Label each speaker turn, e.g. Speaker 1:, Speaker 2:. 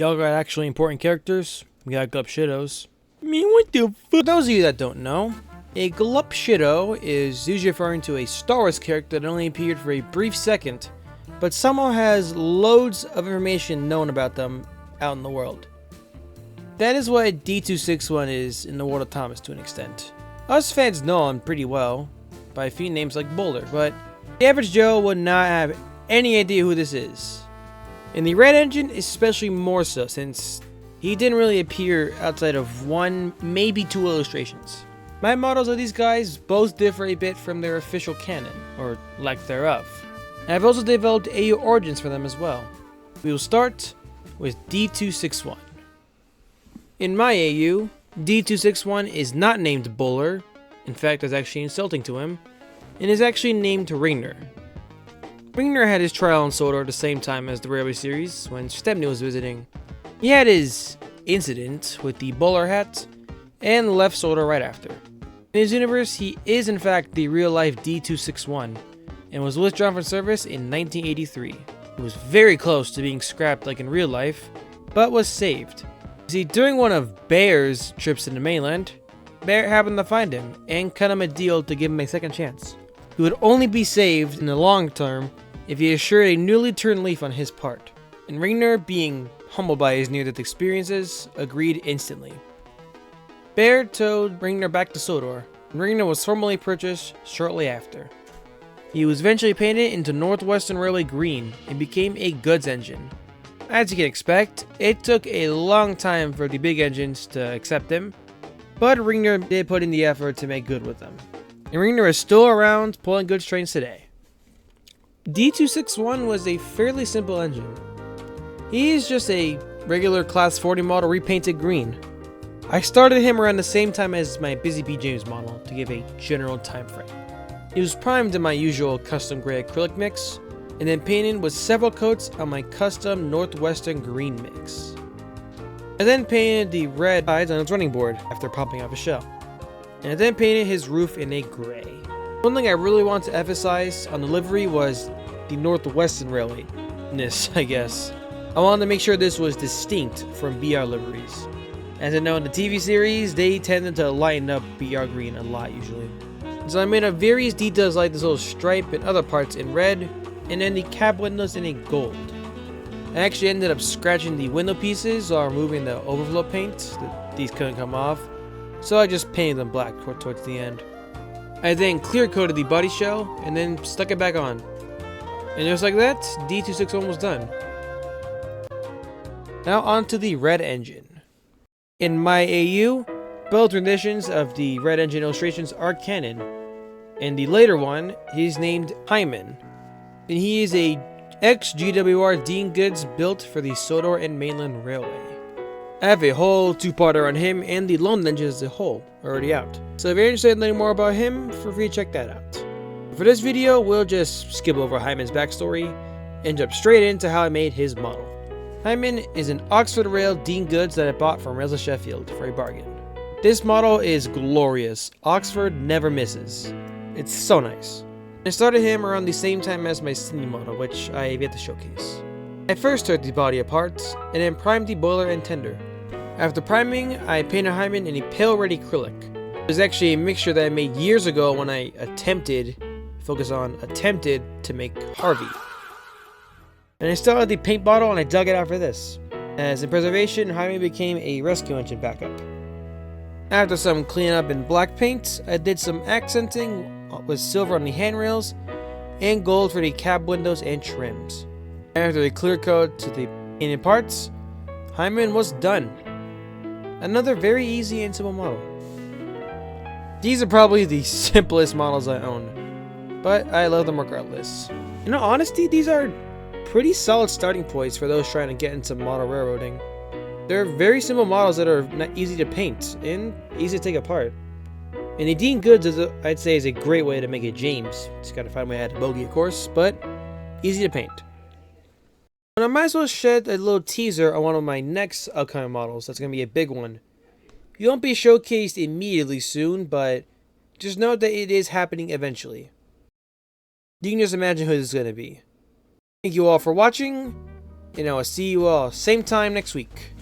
Speaker 1: Y'all got actually important characters. We got Glup Shittos. I mean, what the fuck? For those of you that don't know, a Glup Shitto is usually referring to a Star Wars character that only appeared for a brief second, but somehow has loads of information known about them out in the world. That is what D261 is in the world of Thomas to an extent. Us fans know him pretty well by a few names like Boulder, but the average Joe would not have any idea who this is. In the Red Engine, especially more so, since he didn't really appear outside of one, maybe two illustrations. My models of these guys both differ a bit from their official canon, or lack thereof. And I've also developed AU origins for them as well. We will start with D261. In my AU, D261 is not named Buller, in fact that's actually insulting to him, and is actually named Ringner. Ringner had his trial on Sodor at the same time as the Railway series when Stepney was visiting. He had his incident with the bowler hat and left Sodor right after. In his universe, he is in fact the real-life D261 and was withdrawn from service in 1983. He was very close to being scrapped like in real life, but was saved. See, during one of Bear's trips to the mainland, Bear happened to find him and cut him a deal to give him a second chance. He would only be saved in the long term if he assured a newly turned leaf on his part. And Ringner, being humbled by his near-death experiences, agreed instantly. Bear towed Ringner back to Sodor, and Ringner was formally purchased shortly after. He was eventually painted into Northwestern Railway green and became a goods engine. As you can expect, it took a long time for the big engines to accept him, but Ringner did put in the effort to make good with them. And Ringner is still around pulling goods trains today. D261 was a fairly simple engine. He is just a regular Class 40 model repainted green. I started him around the same time as my Busy Bee James model to give a general time frame. He was primed in my usual custom gray acrylic mix, and then painted with several coats on my custom Northwestern green mix. I then painted the red sides on his running board after popping off his shell. And I then painted his roof in a gray. One thing I really want to emphasize on the livery was the Northwestern Railway-ness, I guess. I wanted to make sure this was distinct from BR liveries. As I know in the TV series, they tended to lighten up BR green a lot usually. So I made up various details like this little stripe and other parts in red, and then the cab windows in a gold. I actually ended up scratching the window pieces while removing the overflow paint. These couldn't come off, so I just painted them black towards the end. I then clear coated the body shell and then stuck it back on. And just like that, D261 was done. Now on to the Red Engine. In my AU, both renditions of the Red Engine illustrations are canon. In the later one, he's named Hyman, and he is a ex-GWR Dean Goods built for the Sodor and Mainland Railway. I have a whole two-parter on him and the Lone Engine as a whole already out, so if you're interested in learning more about him, feel free to check that out. For this video, we'll just skip over Hyman's backstory and jump straight into how I made his model. Hyman is an Oxford Rail Dean Goods that I bought from Rails of Sheffield for a bargain. This model is glorious. Oxford never misses. It's so nice. I started him around the same time as my Sydney model, which I have yet to showcase. I first took the body apart, and then primed the boiler and tender. After priming, I painted Hyman in a pale red acrylic. It was actually a mixture that I made years ago when I attempted to make Harvey. And I still had the paint bottle and I dug it out for this. As in preservation, Hyman became a rescue engine backup. After some cleanup in black paint, I did some accenting with silver on the handrails and gold for the cab windows and trims. After a clear coat to the painted parts, Hyman was done. Another very easy and simple model. These are probably the simplest models I own, but I love them regardless. In all honesty, these are pretty solid starting points for those trying to get into model railroading. They're very simple models that are not easy to paint and easy to take apart. And the Dean Goods, I'd say, is a great way to make a James. Just gotta find a way to add a bogey, of course, but easy to paint. And I might as well shed a little teaser on one of my next upcoming models. That's gonna be a big one. It won't be showcased immediately soon, but just note that it is happening eventually. You can just imagine who this is gonna be. Thank you all for watching, I'll see you all same time next week.